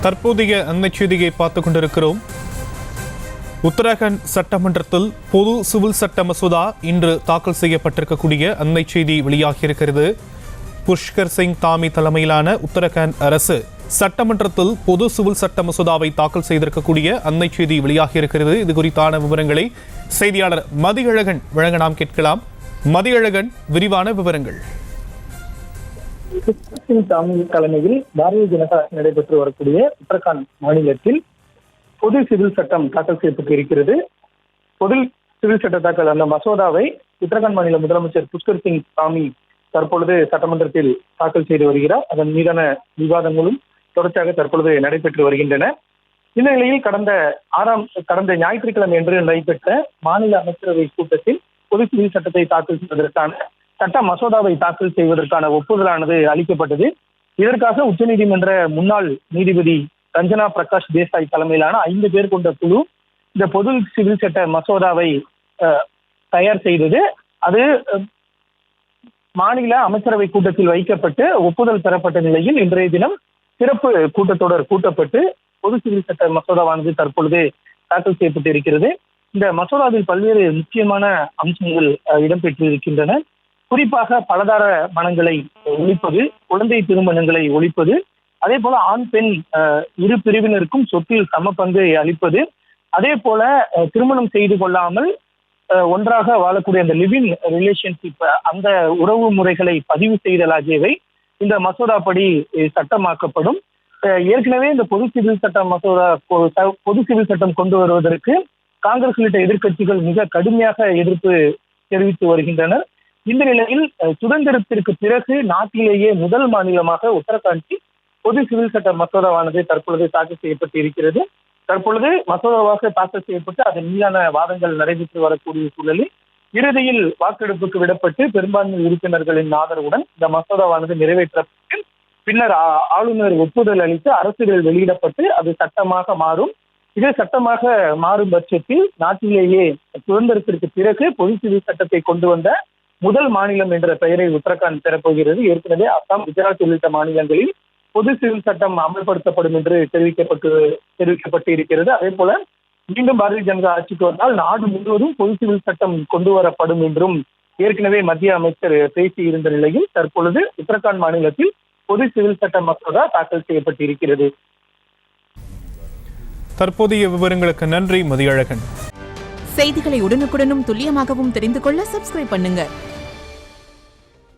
தற்போதைய அண்மை செய்தியை பார்த்துக் கொண்டிருக்கிறோம். உத்தரகாண்ட் சட்டமன்றத்தில் பொது சிவில் சட்ட மசோதா இன்று தாக்கல் செய்யப்பட்டிருக்கக்கூடிய அண்மை செய்தி வெளியாகியிருக்கிறது. புஷ்கர் சிங் தாமி தலைமையிலான உத்தரகாண்ட் அரசு சட்டமன்றத்தில் பொது சிவில் சட்ட மசோதாவை தாக்கல் செய்திருக்கக்கூடிய அண்மை செய்தி வெளியாகியிருக்கிறது. இது குறித்தான விவரங்களை செய்தியாளர் மதியழகன் வழங்க நாம் கேட்கலாம். மதியழகன், விரிவான விவரங்கள். சிங் தாமி தலைமையில் பாரதிய ஜனதா நடைபெற்று வரக்கூடிய உத்தரகாண்ட் மாநிலத்தில் பொது சிவில் சட்டம் தாக்கல் செய்யப்பட்டு இருக்கிறது. பொது சிவில் சட்ட தாக்கல் அந்த மசோதாவை உத்தரகாண்ட் மாநில முதலமைச்சர் புஷ்கர் சிங் தாமி தற்பொழுது சட்டமன்றத்தில் தாக்கல் செய்து வருகிறார். அதன் மீதான விவாதங்களும் தொடர்ச்சியாக தற்பொழுது நடைபெற்று வருகின்றன. இந்த நிலையில் கடந்த ஞாயிற்றுக்கிழமை என்று நடைபெற்ற மாநில அமைச்சரவை கூட்டத்தில் பொது சிவில் சட்டத்தை தாக்கல் செய்வதற்கான சட்ட மசோதாவை தாக்கல் செய்வதற்கான ஒப்புதலானது அளிக்கப்பட்டது. இதற்காக உச்சநீதிமன்ற முன்னாள் நீதிபதி ரஞ்சனா பிரகாஷ் தேசாய் தலைமையிலான 5 பேர் கொண்ட குழு இந்த பொது சிவில் சட்ட மசோதாவை தயார் செய்தது. அது மாநில அமைச்சரவை கூட்டத்தில் வைக்கப்பட்டு ஒப்புதல் பெறப்பட்ட நிலையில் இன்றைய தினம் சிறப்பு கூட்டத்தொடர் கூட்டப்பட்டு பொது சிவில் சட்ட மசோதாவானது தற்பொழுது தாக்கல் செய்யப்பட்டு இருக்கிறது. இந்த மசோதாவில் பல்வேறு முக்கியமான அம்சங்கள் இடம்பெற்றிருக்கின்றன. குறிப்பாக பலதார மனங்களை ஒழிப்பது, குழந்தை திருமணங்களை ஒழிப்பது, அதே போல ஆண் பெண் இரு பிரிவினருக்கும் சொத்தில் சம பங்கை அளிப்பது, அதே போல திருமணம் செய்து கொள்ளாமல் ஒன்றாக வாழக்கூடிய அந்த லிவிங் ரிலேஷன்ஷிப் அந்த உறவு முறைகளை பதிவு செய்தல் ஆகியவை இந்த மசோதா படி சட்டமாக்கப்படும். ஏற்கனவே இந்த பொது சிவில் சட்டம் கொண்டு வருவதற்கு காங்கிரஸ் உள்ளிட்ட எதிர்க்கட்சிகள் மிக கடுமையாக எதிர்ப்பு தெரிவித்து வருகின்றனர். இந்த நிலையில் சுதந்திரத்திற்கு பிறகு நாட்டிலேயே முதல் மாநிலமாக உத்தரகாண்டில் பொது சிவில் சட்ட மசோதாவானது தற்பொழுது தாக்கல் செய்யப்பட்டு இருக்கிறது. தற்பொழுது மசோதாவாக தாக்கல் செய்யப்பட்டு அதன் மீதான வாதங்கள் நடைபெற்று வரக்கூடிய சூழலில் இறுதியில் வாக்கெடுப்புக்கு விடப்பட்டு பெரும்பான்மை உறுப்பினர்களின் ஆதரவுடன் இந்த மசோதாவானது நிறைவேற்றப்பட்டு பின்னர் ஆளுநர் ஒப்புதல் அளித்து அரசியல் வெளியிடப்பட்டு அது சட்டமாக மாறும். இது சட்டமாக மாறும் பட்சத்தில் நாட்டிலேயே சுதந்திரத்திற்கு பிறகு பொது சிவில் சட்டத்தை கொண்டு வந்த முதல் மாநிலம் என்ற பெயரை உத்தரகாண்ட் பெறப்போகிறது. ஏற்கனவே அசாம், குஜராத் உள்ளிட்ட மாநிலங்களில் பொது சிவில் சட்டம் அமல்படுத்தப்படும் என்று தெரிவிக்கப்பட்டு இருக்கிறது. அதே போல மீண்டும் பாரதிய ஜனதா ஆட்சிக்கு வந்தால் நாடு முழுவதும் பொது சிவில் சட்டம் கொண்டு வரப்படும் என்றும் ஏற்கனவே மத்திய அமைச்சர் பேசியிருந்த நிலையில் தற்பொழுது உத்தரகாண்ட் மாநிலத்தில் பொது சிவில் சட்ட மசோதா தாக்கல் செய்யப்பட்டிருக்கிறது. தற்போதைய விவரங்களுக்கு நன்றி மதியழகன். செய்திகளை உடனுக்குடனும் துல்லியமாகவும் தெரிந்து கொள்ள சப்ஸ்கிரைப் பண்ணுங்க.